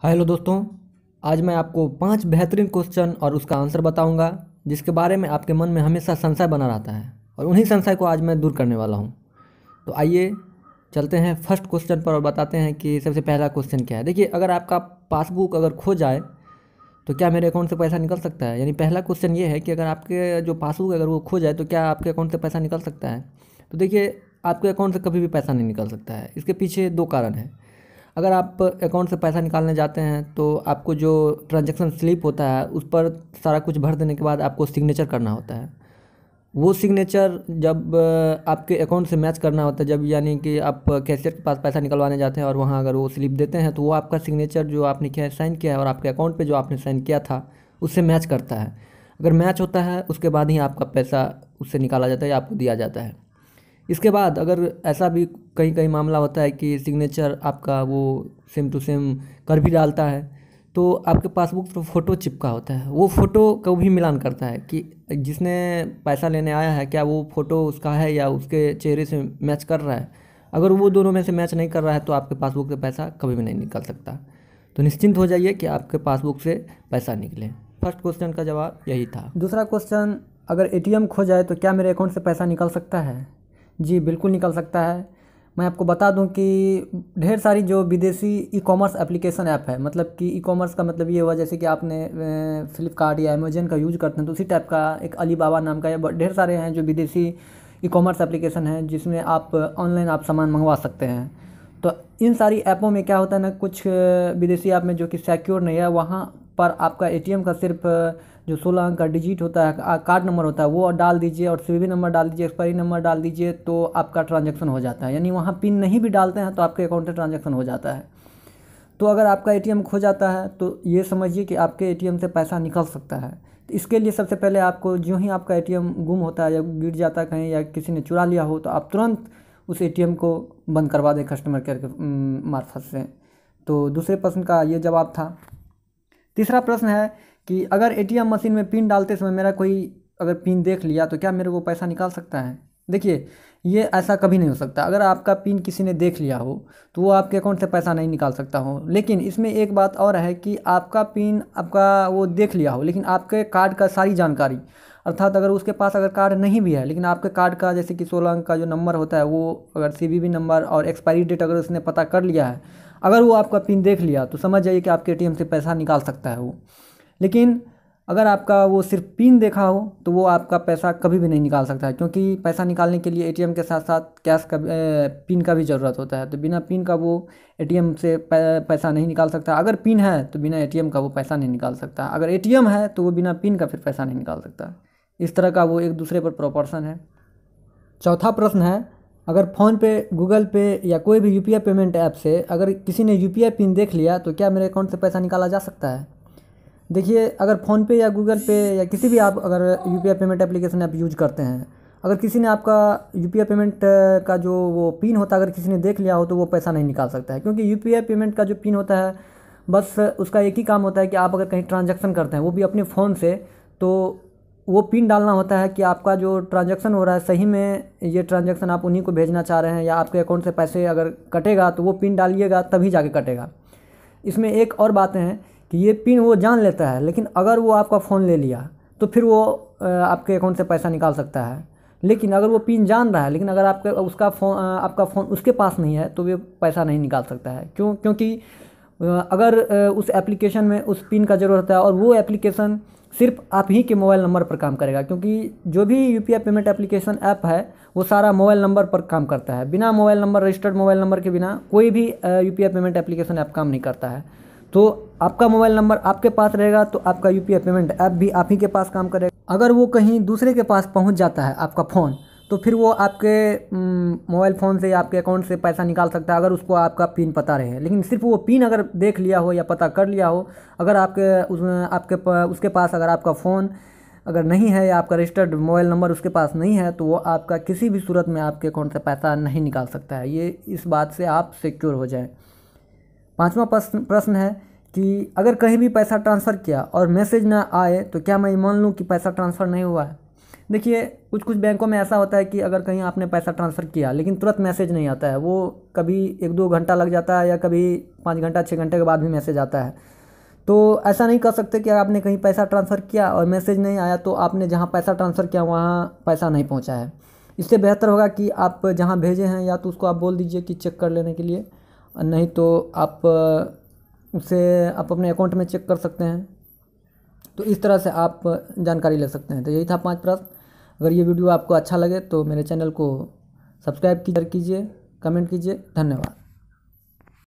Hello दोस्तों। आज मैं आपको 5 बेहतरीन क्वेश्चन और उसका आंसर बताऊंगा जिसके बारे में आपके मन में हमेशा संशय बना रहता है और उन्हीं संशय को आज मैं दूर करने वाला हूं। तो आइए चलते हैं फर्स्ट क्वेश्चन पर और बताते हैं कि सबसे पहला क्वेश्चन क्या है। देखिए, अगर आपका पासबुक अगर खो जाए तो क्या मेरे अकाउंट से पैसा निकल सकता है। यानी पहला क्वेश्चन ये है कि अगर आपके जो पासबुक अगर वो खो जाए तो क्या आपके अकाउंट से पैसा निकल सकता है। तो देखिए, आपके अकाउंट से कभी भी पैसा नहीं निकल सकता है। इसके पीछे 2 कारण हैं। अगर आप अकाउंट से पैसा निकालने जाते हैं तो आपको जो ट्रांजैक्शन स्लिप होता है उस पर सारा कुछ भर देने के बाद आपको सिग्नेचर करना होता है। वो सिग्नेचर जब आपके अकाउंट से मैच करना होता है, जब यानी कि आप कैशियर के पास पैसा निकलवाने जाते हैं और वहाँ अगर वो स्लिप देते हैं तो वो आपका सिग्नेचर जो आपने किया साइन किया है और आपके अकाउंट पे जो आपने साइन किया था उससे मैच करता है। अगर मैच होता है उसके बाद ही आपका पैसा उससे निकाला जाता है या आपको दिया जाता है। इसके बाद अगर ऐसा भी कहीं कहीं मामला होता है कि सिग्नेचर आपका वो सेम टू सेम कर भी डालता है तो आपके पासबुक पर फ़ोटो चिपका होता है, वो फ़ोटो को भी मिलान करता है कि जिसने पैसा लेने आया है क्या वो फ़ोटो उसका है या उसके चेहरे से मैच कर रहा है। अगर वो दोनों में से मैच नहीं कर रहा है तो आपके पासबुक से पैसा कभी भी नहीं निकल सकता। तो निश्चिंत हो जाइए कि आपके पासबुक से पैसा निकले। फर्स्ट क्वेश्चन का जवाब यही था। दूसरा क्वेश्चन, अगर एटीएम खो जाए तो क्या मेरे अकाउंट से पैसा निकल सकता है। जी बिल्कुल निकल सकता है। मैं आपको बता दूं कि ढेर सारी जो विदेशी ई कॉमर्स एप्लीकेशन ऐप है, मतलब कि ई कॉमर्स का मतलब ये हुआ जैसे कि आपने फ्लिपकार्ट या अमेजन का यूज करते हैं तो उसी टाइप का एक अलीबाबा नाम का या ढेर सारे हैं जो विदेशी ई कॉमर्स एप्लीकेशन हैं जिसमें आप ऑनलाइन आप सामान मंगवा सकते हैं। तो इन सारी ऐपों में क्या होता है ना, कुछ विदेशी ऐप में जो कि सिक्योर नहीं है वहाँ पर आपका एटीएम का सिर्फ जो 16 अंक का डिजिट होता है, कार्ड नंबर होता है, वो डाल दीजिए और सीवीवी नंबर डाल दीजिए, एक्सपायरी नंबर डाल दीजिए तो आपका ट्रांजैक्शन हो जाता है। यानी वहाँ पिन नहीं भी डालते हैं तो आपके अकाउंट से ट्रांजैक्शन हो जाता है। तो अगर आपका एटीएम खो जाता है तो ये समझिए कि आपके एटीएम से पैसा निकल सकता है। तो इसके लिए सबसे पहले आपको जो ही आपका एटीएम गुम होता है या गिर जाता है कहीं या किसी ने चुरा लिया हो तो आप तुरंत उस एटीएम को बंद करवा दें कस्टमर केयर के मार्फत से। तो दूसरे प्रश्न का ये जवाब था। तीसरा प्रश्न है कि अगर एटीएम मशीन में पिन डालते समय मेरा कोई अगर पिन देख लिया तो क्या मेरे को पैसा निकाल सकता है। देखिए, ये ऐसा कभी नहीं हो सकता। अगर आपका पिन किसी ने देख लिया हो तो वो आपके अकाउंट से पैसा नहीं निकाल सकता हो। लेकिन इसमें एक बात और है कि आपका पिन आपका वो देख लिया हो लेकिन आपके कार्ड का सारी जानकारी, अर्थात अगर उसके पास अगर कार्ड नहीं भी है लेकिन आपके कार्ड का जैसे कि 16 अंक का जो नंबर होता है वो अगर सीवीवी नंबर और एक्सपायरी डेट अगर उसने पता कर लिया है, अगर वो आपका पिन देख लिया तो समझ जाइए कि आपके एटीएम से पैसा निकाल सकता है वो। लेकिन अगर आपका वो सिर्फ पिन देखा हो तो वो आपका पैसा कभी भी नहीं निकाल सकता है, क्योंकि पैसा निकालने के लिए एटीएम के साथ साथ कैश का पिन का भी ज़रूरत होता है। तो बिना पिन का वो एटीएम से पैसा नहीं निकाल सकता। अगर पिन है तो बिना एटीएम का वो पैसा नहीं निकाल सकता। अगर एटीएम है तो वो बिना पिन का फिर पैसा नहीं निकाल सकता। इस तरह का वो एक दूसरे पर प्रोपोर्शन है। चौथा प्रश्न है, अगर फ़ोन पे, गूगल पे या कोई भी यूपीआई पेमेंट ऐप से अगर किसी ने यूपीआई पिन देख लिया तो क्या मेरे अकाउंट से पैसा निकाला जा सकता है। देखिए, अगर फ़ोनपे या गूगल पे या किसी भी आप अगर यूपीआई पेमेंट एप्लीकेशन आप यूज करते हैं, अगर किसी ने आपका यूपीआई पेमेंट का जो वो पिन होता है अगर किसी ने देख लिया हो तो वो पैसा नहीं निकाल सकता है। क्योंकि यूपीआई पेमेंट का जो पिन होता है बस उसका एक ही काम होता है कि आप अगर कहीं ट्रांजैक्शन करते हैं वो भी अपने फ़ोन से, तो वो पिन डालना होता है कि आपका जो ट्रांजैक्शन हो रहा है सही में ये ट्रांजैक्शन आप उन्हीं को भेजना चाह रहे हैं या आपके अकाउंट से पैसे अगर कटेगा तो वो पिन डालिएगा तभी जाके कटेगा। इसमें एक और बात है कि ये पिन वो जान लेता है, लेकिन अगर वो आपका फ़ोन ले लिया तो फिर वो आपके अकाउंट से पैसा निकाल सकता है। लेकिन अगर वो पिन जान रहा है लेकिन अगर आपका फ़ोन उसके पास नहीं है तो वो पैसा नहीं निकाल सकता है। क्योंकि अगर उस एप्लीकेशन में उस पिन का ज़रूरत है और वो एप्लीकेशन सिर्फ आप ही के मोबाइल नंबर पर काम करेगा, क्योंकि जो भी यूपीआई पेमेंट एप्लीकेशन ऐप है वो सारा मोबाइल नंबर पर काम करता है। बिना mobile number, registered mobile number के बिना कोई भी यूपीआई पेमेंट एप्लीकेशन ऐप काम नहीं करता है। तो आपका मोबाइल नंबर आपके पास रहेगा तो आपका यूपीआई पेमेंट ऐप भी आप ही के पास काम करेगा। अगर वो कहीं दूसरे के पास पहुंच जाता है आपका फ़ोन तो फिर वो आपके मोबाइल फ़ोन से या आपके अकाउंट से पैसा निकाल सकता है अगर उसको आपका पिन पता रहे। लेकिन सिर्फ वो पिन अगर देख लिया हो या पता कर लिया हो, अगर उसके पास अगर आपका फ़ोन अगर नहीं है या आपका रजिस्टर्ड मोबाइल नंबर उसके पास नहीं है तो वो आपका किसी भी सूरत में आपके अकाउंट से पैसा नहीं निकाल सकता है। ये इस बात से आप सिक्योर हो जाएं। पांचवा प्रश्न है कि अगर कहीं भी पैसा ट्रांसफ़र किया और मैसेज ना आए तो क्या मैं मान लूँ कि पैसा ट्रांसफ़र नहीं हुआ है। देखिए कुछ कुछ बैंकों में ऐसा होता है कि अगर कहीं आपने पैसा ट्रांसफ़र किया लेकिन तुरंत मैसेज नहीं आता है, वो कभी 1-2 घंटा लग जाता है या कभी 5 घंटा 6 घंटे के बाद भी मैसेज आता है। तो ऐसा नहीं कर सकते कि आपने कहीं पैसा ट्रांसफ़र किया और मैसेज नहीं आया तो आपने जहाँ पैसा ट्रांसफ़र किया वहाँ पैसा नहीं पहुँचा है। इससे बेहतर होगा कि आप जहाँ भेजे हैं या तो उसको आप बोल दीजिए कि चेक कर लेने के लिए, और नहीं तो आप उसे आप अपने अकाउंट में चेक कर सकते हैं। तो इस तरह से आप जानकारी ले सकते हैं। तो यही था 5 प्रश्न। अगर ये वीडियो आपको अच्छा लगे तो मेरे चैनल को सब्सक्राइब कीजिए, कमेंट कीजिए। धन्यवाद।